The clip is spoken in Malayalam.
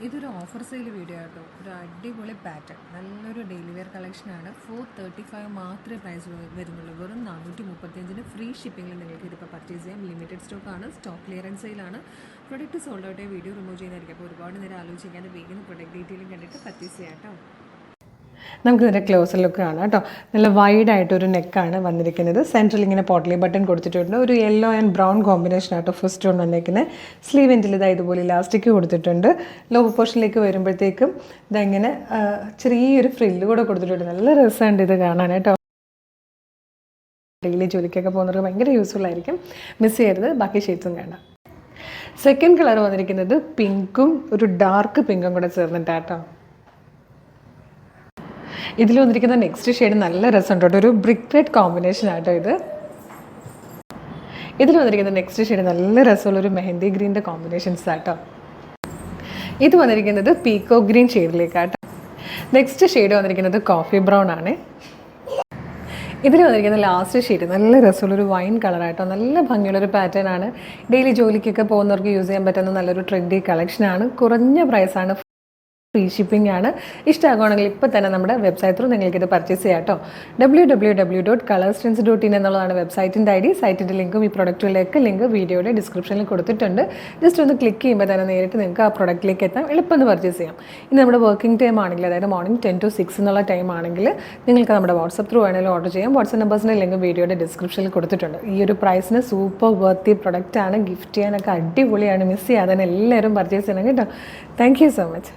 ഇതൊരു ഓഫർ സെയിൽ വീഡിയോ ആട്ടോ. ഒരു അടിപൊളി പാറ്റേൺ, നല്ലൊരു ഡെയിലി വെയർ കളക്ഷനാണ്. 435 മാത്രമേ പ്രൈസ് വരുന്നുള്ളൂ. വെറും 435 ഫ്രീ ഷിപ്പിങ്ങിൽ നിങ്ങൾക്ക് ഇതിപ്പോൾ പർച്ചേസ് ചെയ്യാം. ലിമിറ്റഡ് സ്റ്റോക്കാണ്, സ്റ്റോക്ക് ക്ലിയറൻസ് സെയിലാണ്. Product sold out video remove ചെയ്യുന്നതായിരിക്കും. അപ്പോൾ ഒരുപാട് നേരം ആലോചിക്കാതെ വേഗം പ്രൊഡക്റ്റ് ഡീറ്റെയിലും കണ്ടിട്ട് പർച്ചേസ് ചെയ്യാം കേട്ടോ. നമുക്ക് ഇതിൻ്റെ ക്ലോസർ ലുക്ക് കാണാം കേട്ടോ. നല്ല വൈഡായിട്ടൊരു നെക്കാണ് വന്നിരിക്കുന്നത്. സെൻട്രൽ ഇങ്ങനെ പോട്ട്ലി ബട്ടൺ കൊടുത്തിട്ടുണ്ട്. ഒരു യെല്ലോ ആൻഡ് ബ്രൗൺ കോമ്പിനേഷൻ ആട്ടോ ഫസ്റ്റ് ഓൺ വന്നിരിക്കുന്നത്. സ്ലീവ് എൻഡിൽ ഇതാ ഇതുപോലെ ഇലാസ്റ്റിക് കൊടുത്തിട്ടുണ്ട്. ലോ പോർഷനിലേക്ക് വരുമ്പോഴത്തേക്കും ഇതങ്ങനെ ചെറിയൊരു ഫ്രില്ല് കൂടെ കൊടുത്തിട്ടുണ്ട്. നല്ല രസമുണ്ട് ഇത് കാണാനായിട്ടോ. ഡെയിലി ജോലിക്കൊക്കെ പോകുന്നവർക്ക് ഭയങ്കര യൂസ്ഫുൾ ആയിരിക്കും. മിസ് ചെയ്യരുത്. ബാക്കി ഷെയ്ഡ്സും കാണാം. സെക്കൻഡ് കളർ വന്നിരിക്കുന്നത് പിങ്കും ഒരു ഡാർക്ക് പിങ്കും കൂടെ ചേർന്നിട്ടാട്ടോ. ഇതിൽ വന്നിരിക്കുന്ന നെക്സ്റ്റ് ഷെയ്ഡ് നല്ല രസമുണ്ട് കേട്ടോ. ഒരു ബ്രിക്ക് റെഡ് കോമ്പിനേഷൻ ആട്ടോ ഇത്. ഇതിൽ വന്നിരിക്കുന്ന നെക്സ്റ്റ് ഷെയ്ഡ് നല്ല രസമുള്ളൊരു മെഹന്തി ഗ്രീൻ്റെ കോമ്പിനേഷൻസ് ആട്ടോ. ഇത് വന്നിരിക്കുന്നത് പീക്കോ ഗ്രീൻ ഷെയ്ഡിലേക്കാട്ടോ. നെക്സ്റ്റ് ഷെയ്ഡ് വന്നിരിക്കുന്നത് കോഫി ബ്രൗൺ ആണ്. ഇതിൽ വന്നിരിക്കുന്ന ലാസ്റ്റ് ഷെയ്ഡ് നല്ല രസമുള്ളൊരു വൈൻ കളറായിട്ടോ. നല്ല ഭംഗിയുള്ളൊരു പാറ്റേൺ ആണ്. ഡെയിലി ജോലിക്കൊക്കെ പോകുന്നവർക്ക് യൂസ് ചെയ്യാൻ പറ്റുന്ന നല്ലൊരു ട്രെൻഡി കളക്ഷനാണ്. കുറഞ്ഞ പ്രൈസാണ്. ഫ്രീ ഷിപ്പിംഗ് ആണ്. ഇഷ്ടമാകുകയാണെങ്കിൽ ഇപ്പോൾ തന്നെ നമ്മുടെ വെബ്സൈറ്റ് ത്രൂ നിങ്ങൾക്കിത് പർച്ചേസ് ചെയ്യാം കേട്ടോ. www.colorstrends.in എന്നുള്ളതാണ് വെബ്സൈറ്റിൻ്റെ ID. സൈറ്റിൻ്റെ ലിങ്കും ഈ പ്രൊഡക്റ്റുകളിലേക്ക് ലിങ്ക് വീഡിയോയുടെ ഡിസ്ക്രിപ്ഷനിൽ കൊടുത്തിട്ടുണ്ട്. ജസ്റ്റ് ഒന്ന് ക്ലിക്ക് ചെയ്യുമ്പോൾ തന്നെ നേരിട്ട് നിങ്ങൾക്ക് ആ പ്രൊഡക്റ്റിലേക്ക് എത്താം. എളുപ്പം പർച്ചേസ് ചെയ്യാം. ഇനി നമ്മുടെ വർക്കിംഗ് ടൈം ആണെങ്കിൽ, അതായത് മോർണിംഗ് 10 to 6 എന്നുള്ള ടൈം ആണെങ്കിൽ നിങ്ങൾക്ക് നമ്മുടെ വാട്സപ്പ് ത്രൂ വേണമെങ്കിലും ഓർഡർ ചെയ്യാം. വാട്സപ്പ് നമ്പേഴ്സിൻ്റെ ലിങ്ക് വീഡിയോയുടെ ഡിസ്ക്രിപ്ഷനിൽ കൊടുത്തിട്ടുണ്ട്. ഈ ഒരു പ്രൈസിന് സൂപ്പർ വർത്തി പ്രൊഡക്റ്റാണ്. ഗിഫ്റ്റ് ചെയ്യാനൊക്കെ അടിപൊളിയാണ്. മിസ് ചെയ്യാതെ എല്ലാവരും പർച്ചേസ് ചെയ്യണം കേട്ടോ. Thank you so much.